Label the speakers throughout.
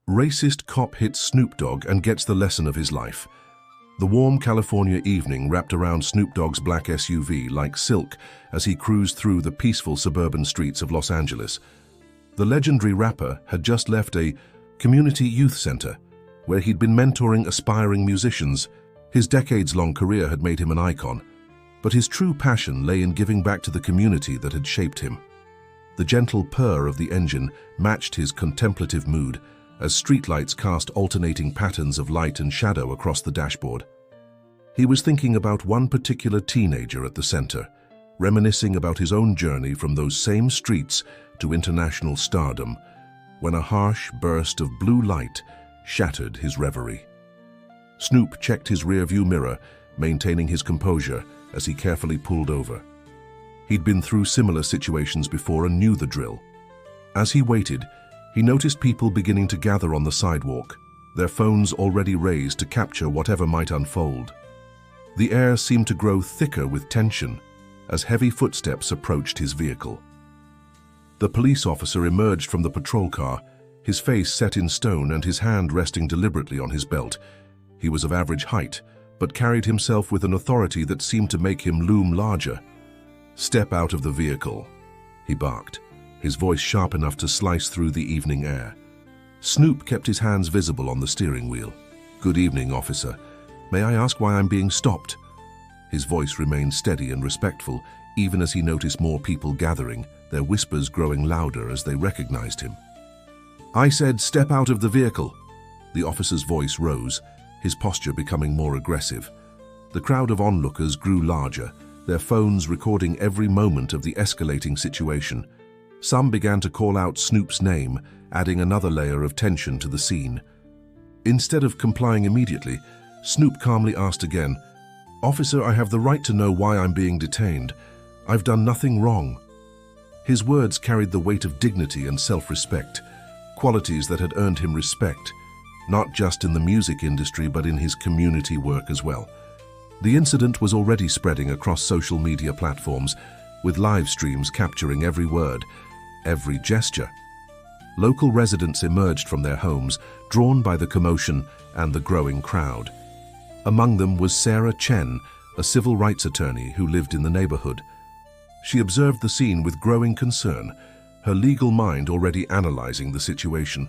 Speaker 1: Racist cop hits Snoop Dogg and gets the lesson of his life. The warm California evening wrapped around Snoop Dogg's black SUV like silk as he cruised through the peaceful suburban streets of Los Angeles. The legendary rapper had just left a community youth center where he'd been mentoring aspiring musicians. His decades-long career had made him an icon, but his true passion lay in giving back to the community that had shaped him. The gentle purr of the engine matched his contemplative mood as streetlights cast alternating patterns of light and shadow across the dashboard. He was thinking about one particular teenager at the center, reminiscing about his own journey from those same streets to international stardom, when a harsh burst of blue light shattered his reverie. Snoop checked his rearview mirror, maintaining his composure as he carefully pulled over. He'd been through similar situations before and knew the drill. As he waited, he noticed people beginning to gather on the sidewalk, their phones already raised to capture whatever might unfold. The air seemed to grow thicker with tension as heavy footsteps approached his vehicle. The police officer emerged from the patrol car, his face set in stone and his hand resting deliberately on his belt. He was of average height, but carried himself with an authority that seemed to make him loom larger. "Step out of the vehicle," he barked, his voice sharp enough to slice through the evening air. Snoop kept his hands visible on the steering wheel. "Good evening, officer. May I ask why I'm being stopped?" His voice remained steady and respectful, even as he noticed more people gathering, their whispers growing louder as they recognized him. "I said step out of the vehicle." The officer's voice rose, his posture becoming more aggressive. The crowd of onlookers grew larger, their phones recording every moment of the escalating situation. Some began to call out Snoop's name, adding another layer of tension to the scene. Instead of complying immediately, Snoop calmly asked again, "Officer, I have the right to know why I'm being detained. I've done nothing wrong." His words carried the weight of dignity and self-respect, qualities that had earned him respect, not just in the music industry but in his community work as well. The incident was already spreading across social media platforms, with live streams capturing every word, every gesture. Local residents emerged from their homes, drawn by the commotion and the growing crowd. Among them was Sarah Chen, a civil rights attorney who lived in the neighborhood. She observed the scene with growing concern, her legal mind already analyzing the situation.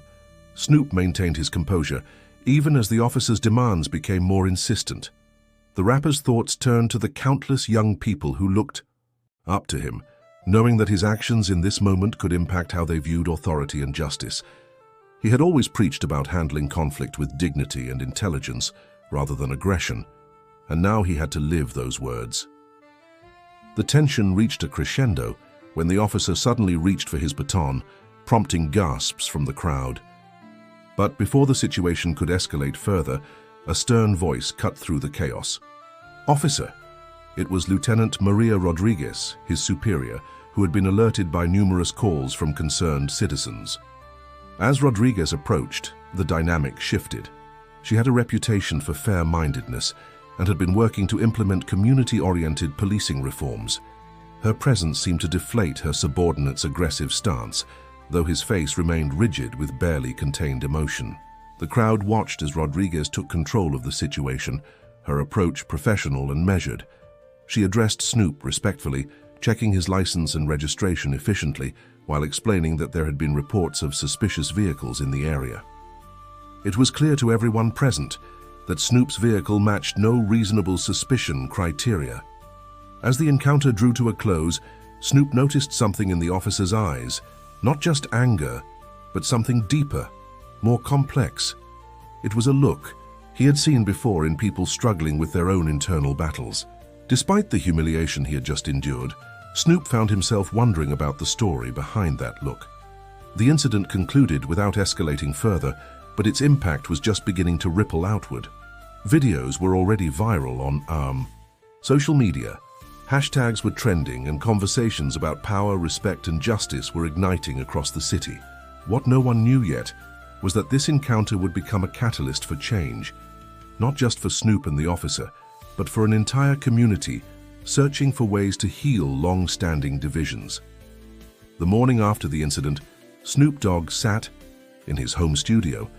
Speaker 1: Snoop maintained his composure, even as the officer's demands became more insistent. The rapper's thoughts turned to the countless young people who looked up to him, knowing that his actions in this moment could impact how they viewed authority and justice. He had always preached about handling conflict with dignity and intelligence rather than aggression, and now he had to live those words. The tension reached a crescendo when the officer suddenly reached for his baton, prompting gasps from the crowd. But before the situation could escalate further, a stern voice cut through the chaos. "Officer!" It was Lieutenant Maria Rodriguez, his superior, who had been alerted by numerous calls from concerned citizens. As Rodriguez approached, the dynamic shifted. She had a reputation for fair-mindedness and had been working to implement community-oriented policing reforms. Her presence seemed to deflate her subordinate's aggressive stance, though his face remained rigid with barely contained emotion. The crowd watched as Rodriguez took control of the situation, her approach professional and measured. She addressed Snoop respectfully, checking his license and registration efficiently while explaining that there had been reports of suspicious vehicles in the area. It was clear to everyone present that Snoop's vehicle matched no reasonable suspicion criteria. As the encounter drew to a close, Snoop noticed something in the officer's eyes, not just anger, but something deeper, more complex. It was a look he had seen before in people struggling with their own internal battles. Despite the humiliation he had just endured, Snoop found himself wondering about the story behind that look. The incident concluded without escalating further, but its impact was just beginning to ripple outward. Videos were already viral on social media. Hashtags were trending and conversations about power, respect, and justice were igniting across the city. What no one knew yet was that this encounter would become a catalyst for change, not just for Snoop and the officer, but for an entire community searching for ways to heal long-standing divisions. The morning after the incident, Snoop Dogg sat in his home studio,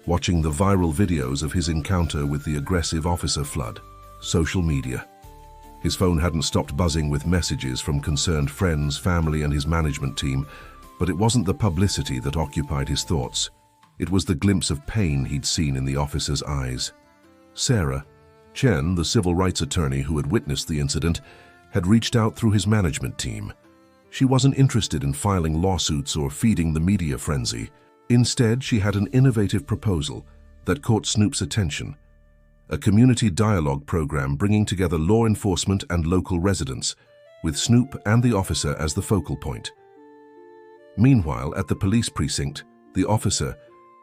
Speaker 1: watching the viral videos of his encounter with the aggressive officer flood social media. His phone hadn't stopped buzzing with messages from concerned friends, family, and his management team, but it wasn't the publicity that occupied his thoughts. It was the glimpse of pain he'd seen in the officer's eyes. Sarah Chen, the civil rights attorney who had witnessed the incident, had reached out through his management team. She wasn't interested in filing lawsuits or feeding the media frenzy. Instead, she had an innovative proposal that caught Snoop's attention: a community dialogue program bringing together law enforcement and local residents, with Snoop and the officer as the focal point. Meanwhile, at the police precinct, the officer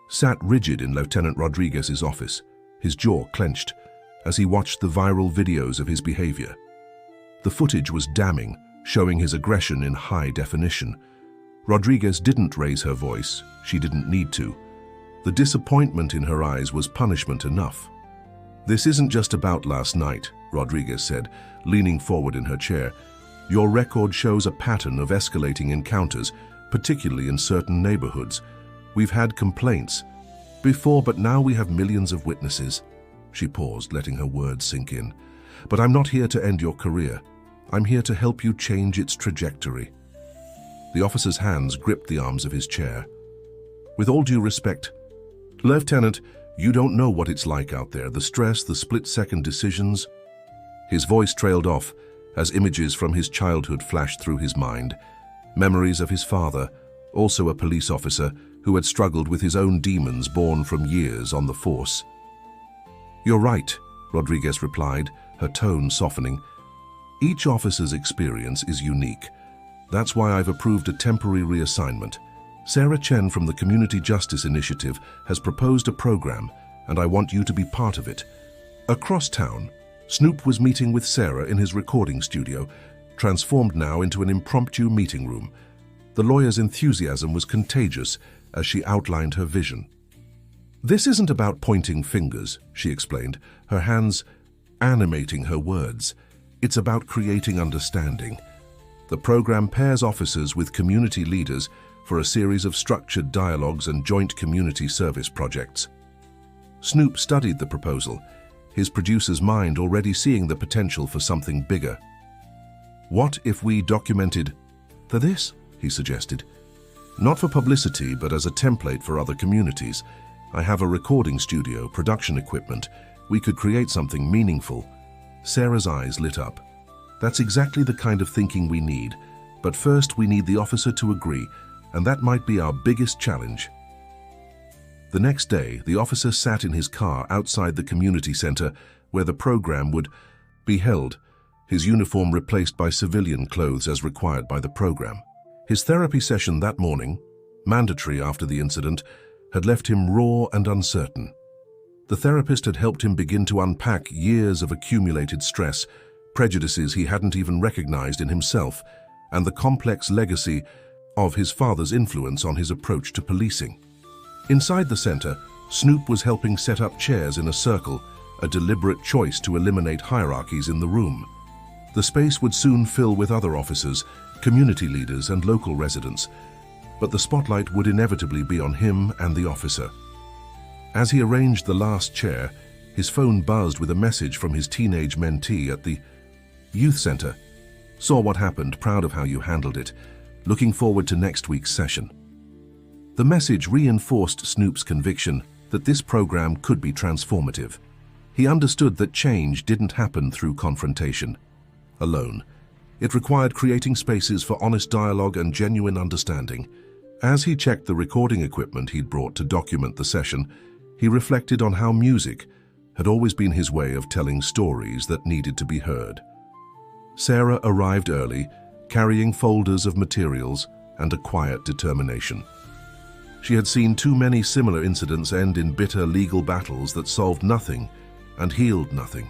Speaker 1: sat rigid in Lieutenant Rodriguez's office, his jaw clenched, as he watched the viral videos of his behavior. The footage was damning, showing his aggression in high definition. Rodriguez didn't raise her voice. She didn't need to. The disappointment in her eyes was punishment enough. "This isn't just about last night," Rodriguez said, leaning forward in her chair. "Your record shows a pattern of escalating encounters, particularly in certain neighborhoods. We've had complaints before, but now we have millions of witnesses." She paused, letting her words sink in. "But I'm not here to end your career. I'm here to help you change its trajectory." The officer's hands gripped the arms of his chair. "With all due respect, Lieutenant, you don't know what it's like out there, the stress, the split-second decisions." His voice trailed off as images from his childhood flashed through his mind. Memories of his father, also a police officer, who had struggled with his own demons born from years on the force. "You're right," Rodriguez replied, her tone softening. "Each officer's experience is unique. That's why I've approved a temporary reassignment. Sarah Chen from the Community Justice Initiative has proposed a program, and I want you to be part of it." Across town, Snoop was meeting with Sarah in his recording studio, transformed now into an impromptu meeting room. The lawyer's enthusiasm was contagious as she outlined her vision. "This isn't about pointing fingers," she explained, her hands animating her words. "It's about creating understanding. The program pairs officers with community leaders for a series of structured dialogues and joint community service projects." Snoop studied the proposal, his producer's mind already seeing the potential for something bigger. "What if we documented this?" he suggested. "Not for publicity, but as a template for other communities. I have a recording studio, production equipment. We could create something meaningful." Sarah's eyes lit up. "That's exactly the kind of thinking we need. But first, we need the officer to agree, and that might be our biggest challenge." The next day, the officer sat in his car outside the community center where the program would be held, his uniform replaced by civilian clothes as required by the program. His therapy session that morning, mandatory after the incident, had left him raw and uncertain. The therapist had helped him begin to unpack years of accumulated stress, prejudices he hadn't even recognized in himself, and the complex legacy of his father's influence on his approach to policing. Inside the center, Snoop was helping set up chairs in a circle, a deliberate choice to eliminate hierarchies in the room. The space would soon fill with other officers, community leaders, and local residents, but the spotlight would inevitably be on him and the officer. As he arranged the last chair, his phone buzzed with a message from his teenage mentee at the youth center. "Saw what happened, proud of how you handled it. Looking forward to next week's session." The message reinforced Snoop's conviction that this program could be transformative. He understood that change didn't happen through confrontation alone. It required creating spaces for honest dialogue and genuine understanding. As he checked the recording equipment he'd brought to document the session, he reflected on how music had always been his way of telling stories that needed to be heard. Sarah arrived early, carrying folders of materials and a quiet determination. She had seen too many similar incidents end in bitter legal battles that solved nothing and healed nothing.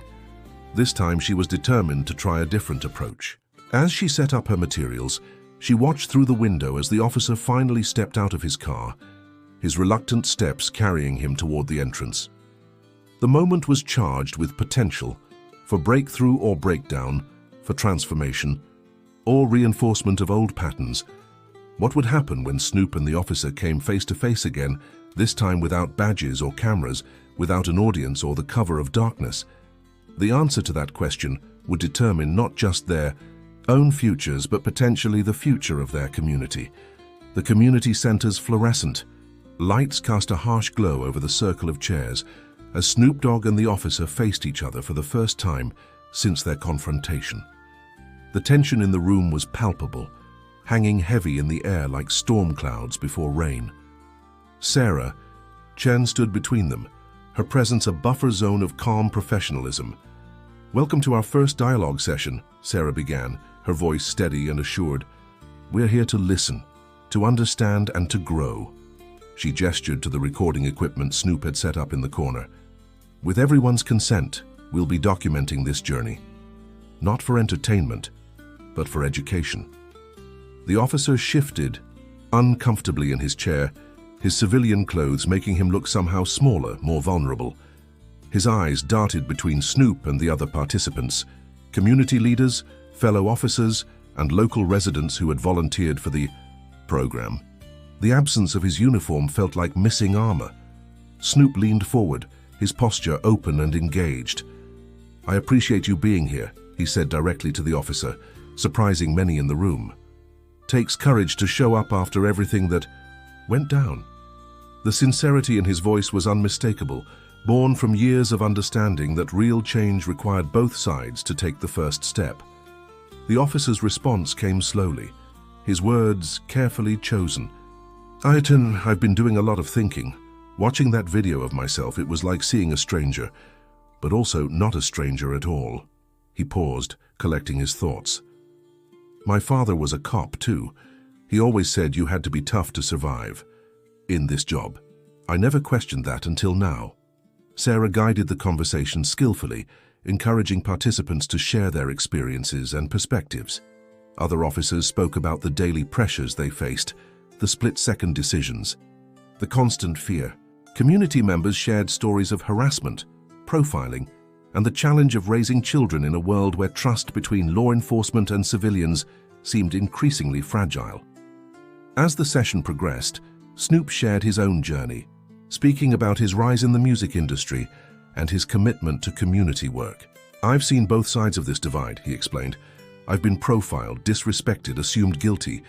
Speaker 1: This time she was determined to try a different approach. As she set up her materials, she watched through the window as the officer finally stepped out of his car, his reluctant steps carrying him toward the entrance. The moment was charged with potential for breakthrough or breakdown, for transformation, or reinforcement of old patterns. What would happen when Snoop and the officer came face to face again this time without badges or cameras, without an audience or the cover of darkness. The answer to that question would determine not just their own futures, but potentially the future of their community. The community center's fluorescent lights cast a harsh glow over the circle of chairs as Snoop Dogg and the officer faced each other for the first time since their confrontation. The tension in the room was palpable, hanging heavy in the air like storm clouds before rain. Sarah Chen stood between them, her presence a buffer zone of calm professionalism. "Welcome to our first dialogue session," Sarah began, her voice steady and assured. "We're here to listen, to understand, and to grow." She gestured to the recording equipment Snoop had set up in the corner. "With everyone's consent, we'll be documenting this journey. Not for entertainment, but for education." The officer shifted uncomfortably in his chair, his civilian clothes making him look somehow smaller, more vulnerable. His eyes darted between Snoop and the other participants, community leaders, fellow officers, and local residents who had volunteered for the program. The absence of his uniform felt like missing armor. Snoop leaned forward, his posture open and engaged. "I appreciate you being here," he said directly to the officer, surprising many in the room. "Takes courage to show up after everything that went down." The sincerity in his voice was unmistakable, born from years of understanding that real change required both sides to take the first step. The officer's response came slowly, his words carefully chosen. "I've been doing a lot of thinking. Watching that video of myself, it was like seeing a stranger, but also not a stranger at all." He paused, collecting his thoughts. "My father was a cop too. He always said you had to be tough to survive in this job. I never questioned that until now." Sarah guided the conversation skillfully, encouraging participants to share their experiences and perspectives. Other officers spoke about the daily pressures they faced, the split-second decisions, the constant fear. Community members shared stories of harassment, profiling, and the challenge of raising children in a world where trust between law enforcement and civilians seemed increasingly fragile. As the session progressed, Snoop shared his own journey, speaking about his rise in the music industry and his commitment to community work. "I've seen both sides of this divide," he explained. "I've been profiled, disrespected, assumed guilty,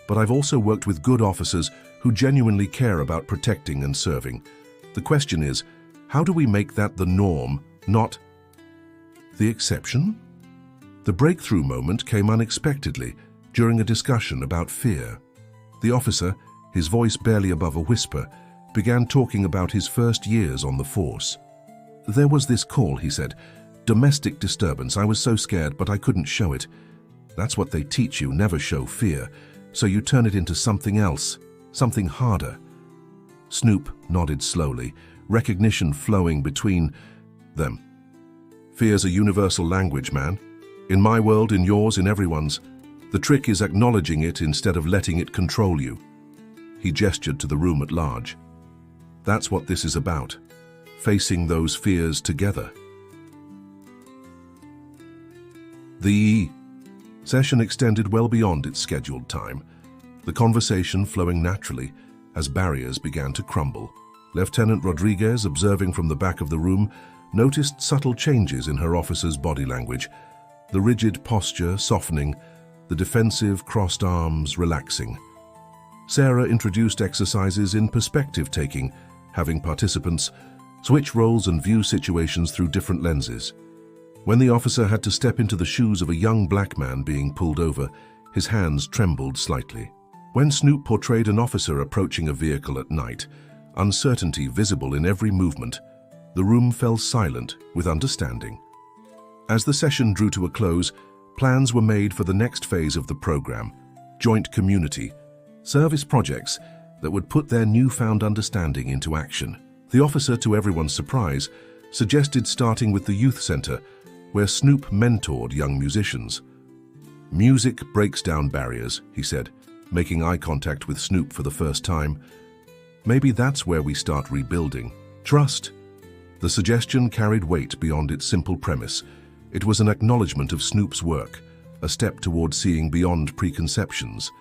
Speaker 1: but I've also worked with good officers who genuinely care about protecting and serving. The question is, how do we make that the norm, not the exception?" The breakthrough moment came unexpectedly during a discussion about fear. The officer, his voice barely above a whisper, began talking about his first years on the force. "There was this call," he said. "Domestic disturbance. I was so scared, but I couldn't show it. That's what they teach you, never show fear. So you turn it into something else, something harder." Snoop nodded slowly, recognition flowing between them. "Fear's a universal language, man. In my world, in yours, in everyone's. The trick is acknowledging it instead of letting it control you." He gestured to the room at large. "That's what this is about, facing those fears together." The session extended well beyond its scheduled time, the conversation flowing naturally as barriers began to crumble. Lieutenant Rodriguez, observing from the back of the room, noticed subtle changes in her officer's body language, the rigid posture softening, the defensive crossed arms relaxing. Sarah introduced exercises in perspective-taking, having participants switch roles and view situations through different lenses. When the officer had to step into the shoes of a young black man being pulled over, his hands trembled slightly. When Snoop portrayed an officer approaching a vehicle at night, uncertainty visible in every movement, the room fell silent with understanding. As the session drew to a close, plans were made for the next phase of the program, joint community service projects that would put their newfound understanding into action. The officer, to everyone's surprise, suggested starting with the youth center, where Snoop mentored young musicians. "Music breaks down barriers," he said, making eye contact with Snoop for the first time. "Maybe that's where we start rebuilding trust." The suggestion carried weight beyond its simple premise. It was an acknowledgement of Snoop's work, a step toward seeing beyond preconceptions.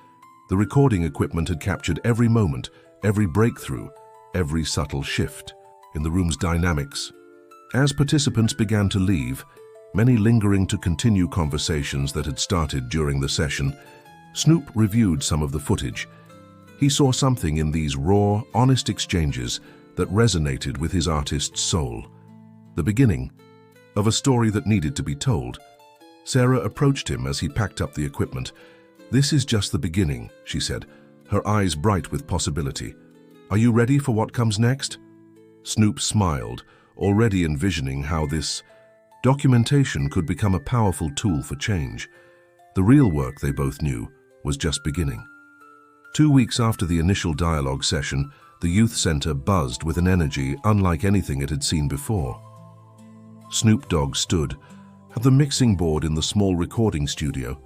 Speaker 1: The recording equipment had captured every moment, every breakthrough, every subtle shift in the room's dynamics. As participants began to leave, many lingering to continue conversations that had started during the session, Snoop reviewed some of the footage. He saw something in these raw, honest exchanges that resonated with his artist's soul. The beginning of a story that needed to be told. Sarah approached him as he packed up the equipment. "This is just the beginning," she said, her eyes bright with possibility. "Are you ready for what comes next?" Snoop smiled, already envisioning how this documentation could become a powerful tool for change. The real work, they both knew, was just beginning. 2 weeks after the initial dialogue session, the youth center buzzed with an energy unlike anything it had seen before. Snoop Dogg stood at the mixing board in the small recording studio,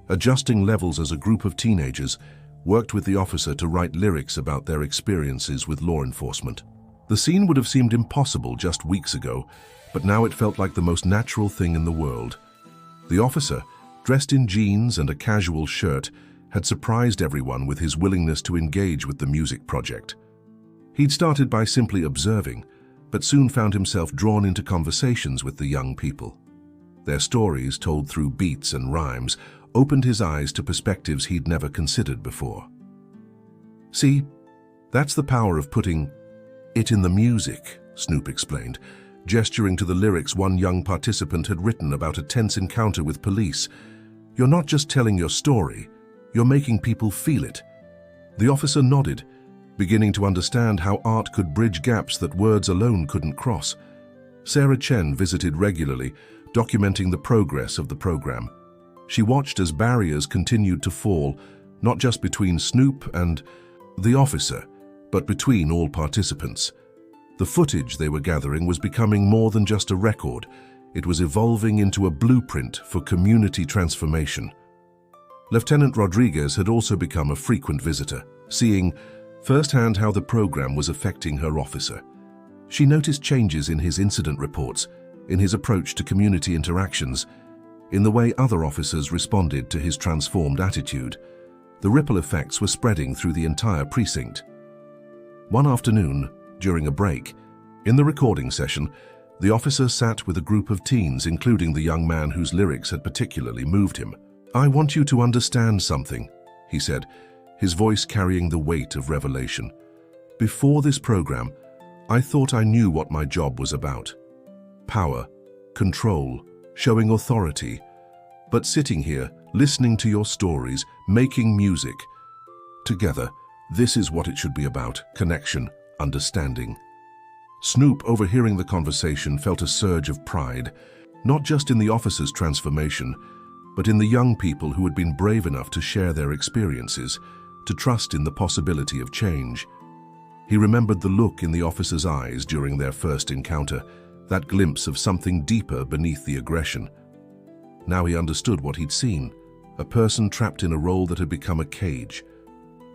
Speaker 1: adjusting levels as a group of teenagers worked with the officer to write lyrics about their experiences with law enforcement. The scene would have seemed impossible just weeks ago, but now it felt like the most natural thing in the world. The officer, dressed in jeans and a casual shirt, had surprised everyone with his willingness to engage with the music project. He'd started by simply observing, but soon found himself drawn into conversations with the young people. Their stories, told through beats and rhymes, opened his eyes to perspectives he'd never considered before. "See, that's the power of putting it in the music," Snoop explained, gesturing to the lyrics one young participant had written about a tense encounter with police. "You're not just telling your story, you're making people feel it." The officer nodded, beginning to understand how art could bridge gaps that words alone couldn't cross. Sarah Chen visited regularly, documenting the progress of the program. She watched as barriers continued to fall, not just between Snoop and the officer, but between all participants. The footage they were gathering was becoming more than just a record. It was evolving into a blueprint for community transformation. Lieutenant Rodriguez had also become a frequent visitor, seeing firsthand how the program was affecting her officer. She noticed changes in his incident reports, in his approach to community interactions, in the way other officers responded to his transformed attitude. The ripple effects were spreading through the entire precinct. One afternoon, during a break, in the recording session, the officer sat with a group of teens, including the young man whose lyrics had particularly moved him. "I want you to understand something," he said, his voice carrying the weight of revelation. "Before this program, I thought I knew what my job was about. Power, control, showing authority. But sitting here, listening to your stories, making music, together, this is what it should be about: connection, understanding." Snoop, overhearing the conversation, felt a surge of pride, not just in the officer's transformation, but in the young people who had been brave enough to share their experiences, to trust in the possibility of change. He remembered the look in the officer's eyes during their first encounter, that glimpse of something deeper beneath the aggression. Now he understood what he'd seen, a person trapped in a role that had become a cage.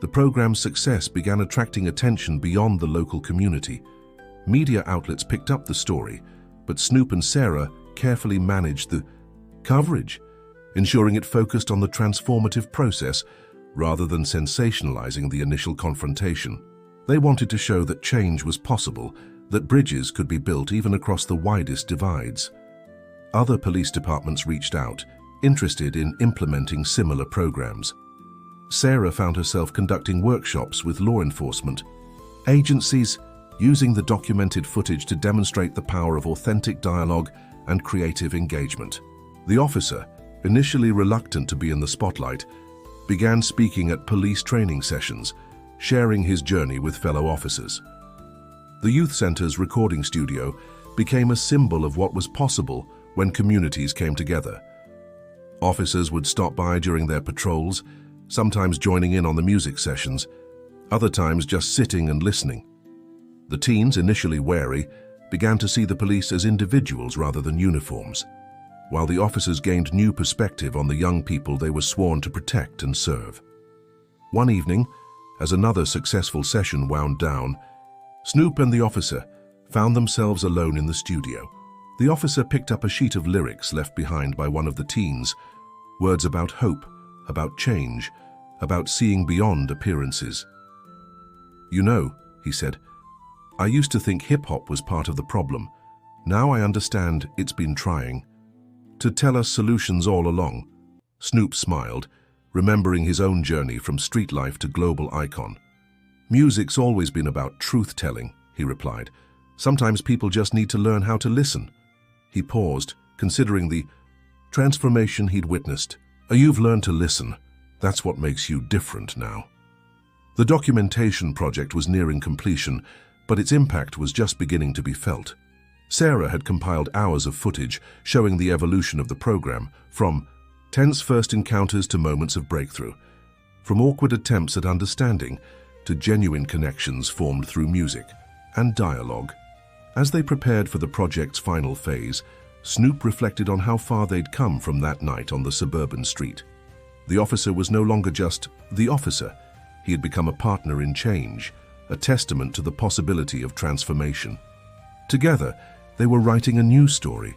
Speaker 1: The program's success began attracting attention beyond the local community. Media outlets picked up the story, but Snoop and Sarah carefully managed the coverage, ensuring it focused on the transformative process rather than sensationalizing the initial confrontation. They wanted to show that change was possible, that bridges could be built even across the widest divides. Other police departments reached out, interested in implementing similar programs. Sarah found herself conducting workshops with law enforcement agencies, using the documented footage to demonstrate the power of authentic dialogue and creative engagement. The officer, initially reluctant to be in the spotlight, began speaking at police training sessions, sharing his journey with fellow officers. The youth center's recording studio became a symbol of what was possible when communities came together. Officers would stop by during their patrols, sometimes joining in on the music sessions, other times just sitting and listening. The teens, initially wary, began to see the police as individuals rather than uniforms, while the officers gained new perspective on the young people they were sworn to protect and serve. One evening, as another successful session wound down, Snoop and the officer found themselves alone in the studio. The officer picked up a sheet of lyrics left behind by one of the teens, words about hope, about change, about seeing beyond appearances. "You know," he said, I used to think hip-hop was part of the problem. Now I understand it's been trying to tell us solutions all along." Snoop smiled, remembering his own journey from street life to global icon. "Music's always been about truth-telling," he replied. "Sometimes people just need to learn how to listen." He paused, considering the transformation he'd witnessed. "You've learned to listen. That's what makes you different now." The documentation project was nearing completion, but its impact was just beginning to be felt. Sarah had compiled hours of footage showing the evolution of the program, from tense first encounters to moments of breakthrough, from awkward attempts at understanding to genuine connections formed through music and dialogue. As they prepared for the project's final phase, Snoop reflected on how far they'd come from that night on the suburban street. The officer was no longer just the officer. He had become a partner in change, a testament to the possibility of transformation. Together, they were writing a new story,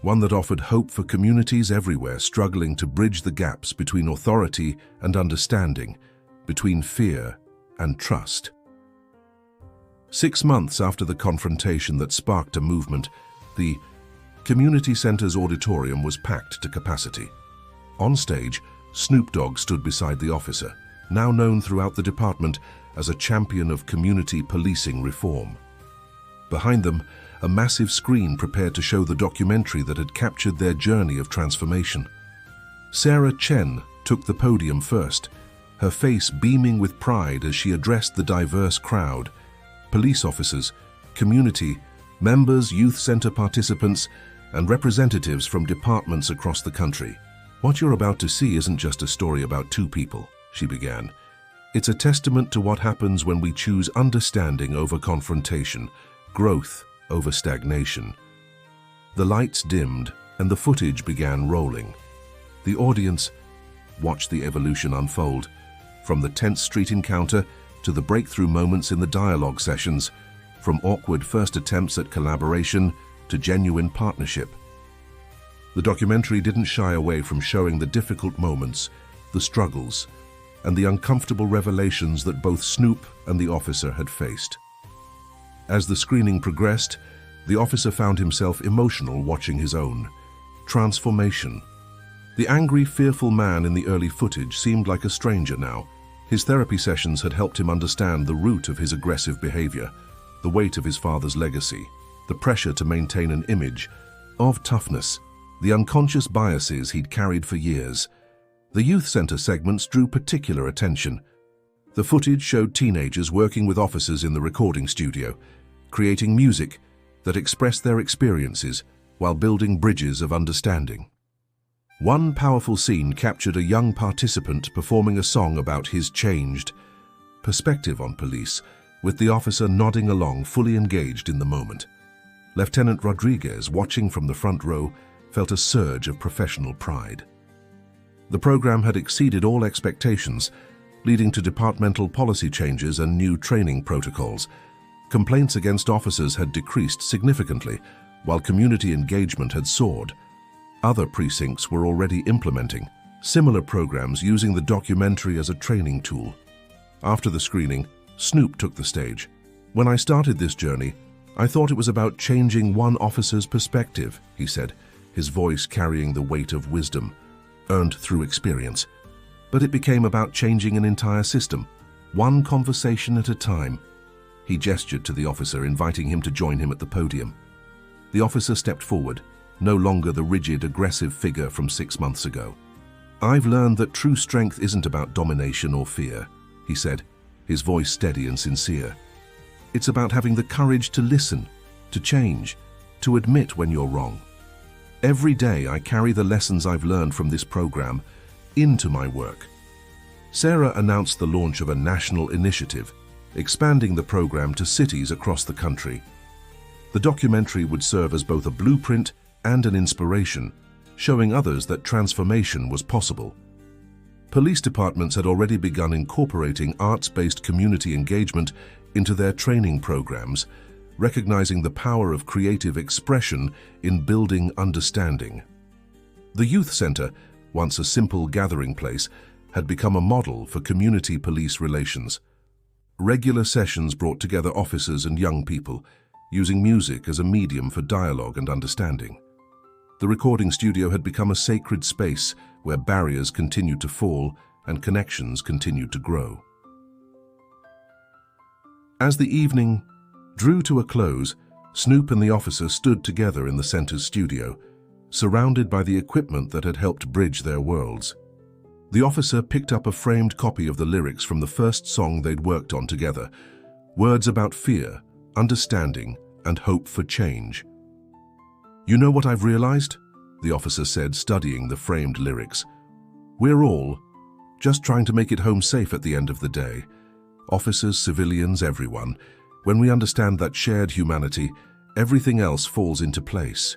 Speaker 1: one that offered hope for communities everywhere struggling to bridge the gaps between authority and understanding, between fear and trust. 6 months after the confrontation that sparked a movement, the community center's auditorium was packed to capacity. On stage, Snoop Dogg stood beside the officer, now known throughout the department as a champion of community policing reform. Behind them, a massive screen prepared to show the documentary that had captured their journey of transformation. Sarah Chen took the podium first, her face beaming with pride as she addressed the diverse crowd: police officers, community members, youth center participants, and representatives from departments across the country. "What you're about to see isn't just a story about two people," she began. "It's a testament to what happens when we choose understanding over confrontation, growth over stagnation." The lights dimmed and the footage began rolling. The audience watched the evolution unfold, from the tense street encounter to the breakthrough moments in the dialogue sessions, from awkward first attempts at collaboration to genuine partnership. The documentary didn't shy away from showing the difficult moments, the struggles, and the uncomfortable revelations that both Snoop and the officer had faced. As the screening progressed, the officer found himself emotional watching his own transformation. The angry, fearful man in the early footage seemed like a stranger now. His therapy sessions had helped him understand the root of his aggressive behavior, the weight of his father's legacy, the pressure to maintain an image of toughness, the unconscious biases he'd carried for years. The youth center segments drew particular attention. The footage showed teenagers working with officers in the recording studio, creating music that expressed their experiences while building bridges of understanding. One powerful scene captured a young participant performing a song about his changed perspective on police, with the officer nodding along, fully engaged in the moment. Lieutenant Rodriguez, watching from the front row, felt a surge of professional pride. The program had exceeded all expectations, leading to departmental policy changes and new training protocols. Complaints against officers had decreased significantly, while community engagement had soared. Other precincts were already implementing similar programs, using the documentary as a training tool. After the screening, Snoop took the stage. "When I started this journey, I thought it was about changing one officer's perspective," he said, his voice carrying the weight of wisdom earned through experience. "But it became about changing an entire system, one conversation at a time." He gestured to the officer, inviting him to join him at the podium. The officer stepped forward, no longer the rigid, aggressive figure from 6 months ago. "I've learned that true strength isn't about domination or fear," he said, his voice steady and sincere. "It's about having the courage to listen, to change, to admit when you're wrong. Every day I carry the lessons I've learned from this program into my work." Sarah announced the launch of a national initiative, expanding the program to cities across the country. The documentary would serve as both a blueprint and an inspiration, showing others that transformation was possible. Police departments had already begun incorporating arts-based community engagement into their training programs, recognizing the power of creative expression in building understanding. The youth center, once a simple gathering place, had become a model for community police relations. Regular sessions brought together officers and young people, using music as a medium for dialogue and understanding. The recording studio had become a sacred space where barriers continued to fall and connections continued to grow. As the evening drew to a close, Snoop and the officer stood together in the center's studio, surrounded by the equipment that had helped bridge their worlds. The officer picked up a framed copy of the lyrics from the first song they'd worked on together, words about fear, understanding, and hope for change. "You know what I've realized?" the officer said, studying the framed lyrics. "We're all just trying to make it home safe at the end of the day. Officers, civilians, everyone. When we understand that shared humanity, everything else falls into place."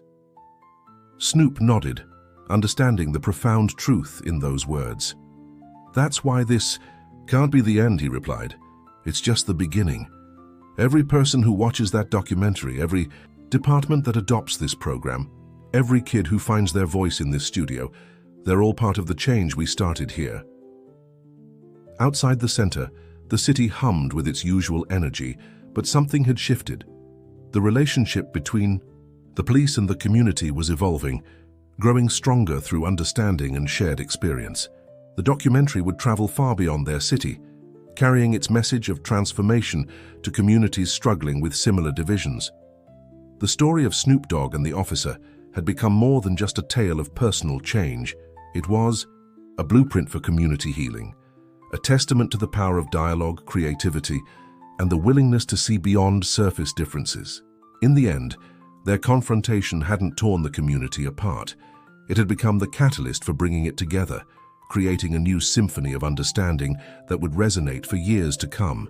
Speaker 1: Snoop nodded, understanding the profound truth in those words. "That's why this can't be the end," he replied. "It's just the beginning. Every person who watches that documentary, every department that adopts this program, every kid who finds their voice in this studio, they're all part of the change we started here." Outside the center, the city hummed with its usual energy, but something had shifted. The relationship between the police and the community was evolving, growing stronger through understanding and shared experience. The documentary would travel far beyond their city, carrying its message of transformation to communities struggling with similar divisions. The story of Snoop Dogg and the officer had become more than just a tale of personal change. It was a blueprint for community healing, a testament to the power of dialogue, creativity, and the willingness to see beyond surface differences. In the end, their confrontation hadn't torn the community apart. It had become the catalyst for bringing it together, creating a new symphony of understanding that would resonate for years to come.